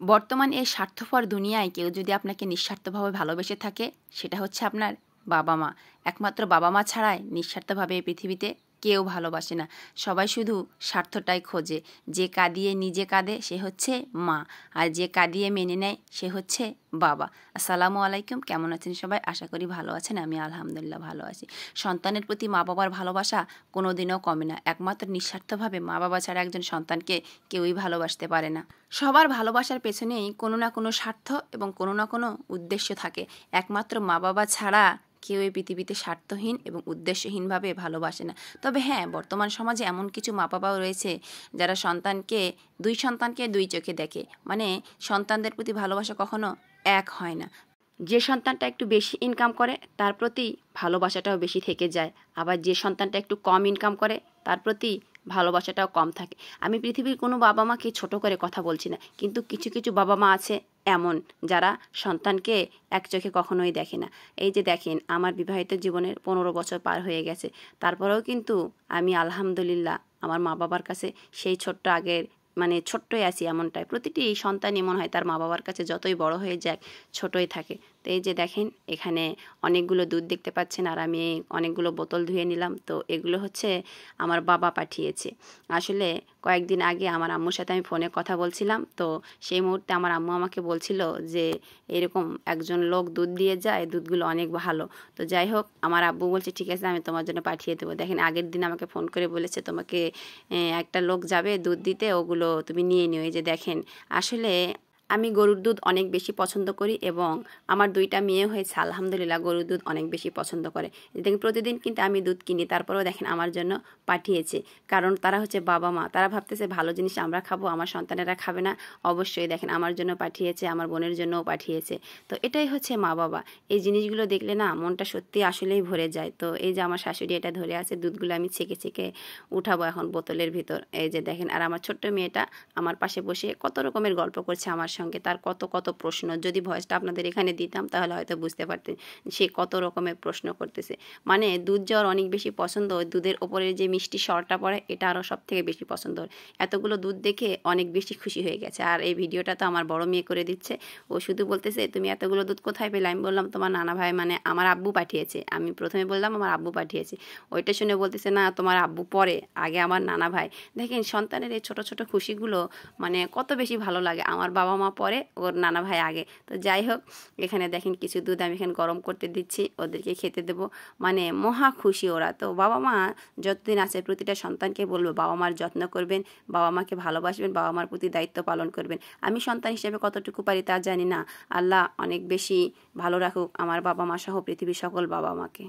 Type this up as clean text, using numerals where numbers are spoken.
বর্তমান এই স্বার্থপর দুনিয়ায় কেউ যদি আপনাকে নিঃস্বার্থভাবে ভালোবেসে থাকে, সেটা হচ্ছে আপনার বাবা মা। একমাত্র বাবা মা ছাড়াই নিঃস্বার্থভাবে এই পৃথিবীতে কেউ ভালোবাসে না। সবাই শুধু স্বার্থটাই খোঁজে। যে কাঁদিয়ে নিজে কাঁদে সে হচ্ছে মা, আর যে কাঁদিয়ে মেনে নেয় সে হচ্ছে বাবা। আসসালামু আলাইকুম, কেমন আছেন সবাই? আশা করি ভালো আছেন। আমি আলহামদুলিল্লাহ ভালো আছি। সন্তানের প্রতি মা বাবার ভালোবাসা কোনোদিনও কমে না। একমাত্র নিঃস্বার্থভাবে মা বাবা ছাড়া একজন সন্তানকে কেউই ভালোবাসতে পারে না। সবার ভালোবাসার পেছনেই কোনো না কোনো স্বার্থ এবং কোনো না কোনো উদ্দেশ্য থাকে। একমাত্র মা বাবা ছাড়া কেউ এই পৃথিবীতে স্বার্থহীন এবং উদ্দেশ্যহীনভাবে ভালোবাসে না। তবে হ্যাঁ, বর্তমান সমাজে এমন কিছু মা বাবাও রয়েছে যারা দুই সন্তানকে দুই চোখে দেখে। মানে সন্তানদের প্রতি ভালোবাসা কখনো এক হয় না। যে সন্তানটা একটু বেশি ইনকাম করে তার প্রতি ভালোবাসাটাও বেশি থেকে যায়, আবার যে সন্তানটা একটু কম ইনকাম করে তার প্রতি ভালোবাসাটাও কম থাকে। আমি পৃথিবীর কোনো বাবা মাকে ছোট করে কথা বলছি না, কিন্তু কিছু কিছু বাবা মা আছে এমন যারা সন্তানকে এক চোখে কখনোই দেখে না। এই যে দেখেন, আমার বিবাহিত জীবনের 15 বছর পার হয়ে গেছে, তারপরেও কিন্তু আমি আলহামদুলিল্লাহ আমার মা বাবার কাছে সেই ছোট্টই আছি। এমনটাই প্রতিটি সন্তানই মনে হয় তার মা বাবার কাছে যতই বড় হয়ে যায় ছোটই থাকে। তো এই যে দেখেন, এখানে অনেকগুলো দুধ দেখতে পাচ্ছেন, আর আমি অনেকগুলো বোতল ধুয়ে নিলাম। তো এগুলো হচ্ছে আমার বাবা পাঠিয়েছে। আসলে কয়েকদিন আগে আমার আম্মুর সাথে আমি ফোনে কথা বলছিলাম, তো সেই মুহূর্তে আমার আম্মু আমাকে বলছিল যে এরকম একজন লোক দুধ দিয়ে যায়, দুধগুলো অনেক ভালো। তো যাই হোক, আমার আব্বু বলছে ঠিক আছে, আমি তোমার জন্য পাঠিয়ে দেবো। দেখেন, আগের দিন আমাকে ফোন করে বলেছে তোমাকে একটা লোক যাবে দুধ দিতে, ওগুলো তুমি নিয়ে নিও। এই যে দেখেন, আসলে আমি গরুর দুধ অনেক বেশি পছন্দ করি এবং আমার 2টা মেয়ে হয়েছে, আলহামদুলিল্লাহ গরুর দুধ অনেক বেশি পছন্দ করে। দেখেন, প্রতিদিন কিন্তু আমি দুধ কিনি, তারপরেও দেখেন আমার জন্য পাঠিয়েছে। কারণ তারা হচ্ছে বাবা মা, তারা ভাবতেছে ভালো জিনিস আমরা খাবো, আমার সন্তানেরা খাবে না। অবশ্যই দেখেন, আমার জন্য পাঠিয়েছে, আমার বোনের জন্যও পাঠিয়েছে। তো এটাই হচ্ছে মা বাবা। এই জিনিসগুলো দেখলে না মনটা সত্যি আসলেই ভরে যায়। তো এই যে আমার শাশুড়ি এটা ধরে আছে, দুধগুলো আমি ছেঁকে ছেঁকে উঠাবো এখন বোতলের ভিতর। এই যে দেখেন, আর আমার ছোট্ট মেয়েটা আমার পাশে বসে কত রকমের গল্প করছে আমার সঙ্গে। তার কত কত প্রশ্ন, যদি ভয়েসটা আপনাদের এখানে দিতাম তাহলে হয়তো বুঝতে পারতেন সে কত রকমের প্রশ্ন করতেছে। মানে দুধ যাওয়ার অনেক বেশি পছন্দ, ওই দুধের ওপরে যে মিষ্টি স্বরটা পড়ে এটা আরও সব থেকে বেশি পছন্দ। এতগুলো দুধ দেখে অনেক বেশি খুশি হয়ে গেছে। আর এই ভিডিওটা তো আমার বড় মেয়ে করে দিচ্ছে। ও শুধু বলতেছে তুমি এতগুলো দুধ কোথায় পেলে? আমি বললাম তোমার নানা ভাই মানে আমার আব্বু পাঠিয়েছে। আমি প্রথমে বললাম আমার আব্বু পাঠিয়েছে, ওইটা শুনে বলতেছে না তোমার আব্বু পরে, আগে আমার নানা ভাই। দেখেন, সন্তানের এই ছোট ছোট খুশিগুলো মানে কত বেশি ভালো লাগে। আমার বাবা মা পরে, ওর নানা ভাই আগে। তো যাই হোক, এখানে দেখেন কিছু দুধ আমি এখানে গরম করতে দিচ্ছি, ওদেরকে খেতে দেবো। মানে মহা খুশি ওরা। তো বাবা মা যতদিন আছে প্রতিটা সন্তানকে বলবো বাবা মার যত্ন করবেন, বাবা মাকে ভালোবাসবেন, বাবা মার প্রতি দায়িত্ব পালন করবেন। আমি সন্তান হিসেবে কতটুকু পারি তা জানি না। আল্লাহ অনেক বেশি ভালো রাখুক আমার বাবা মা সহ পৃথিবীর সকল বাবা মাকে।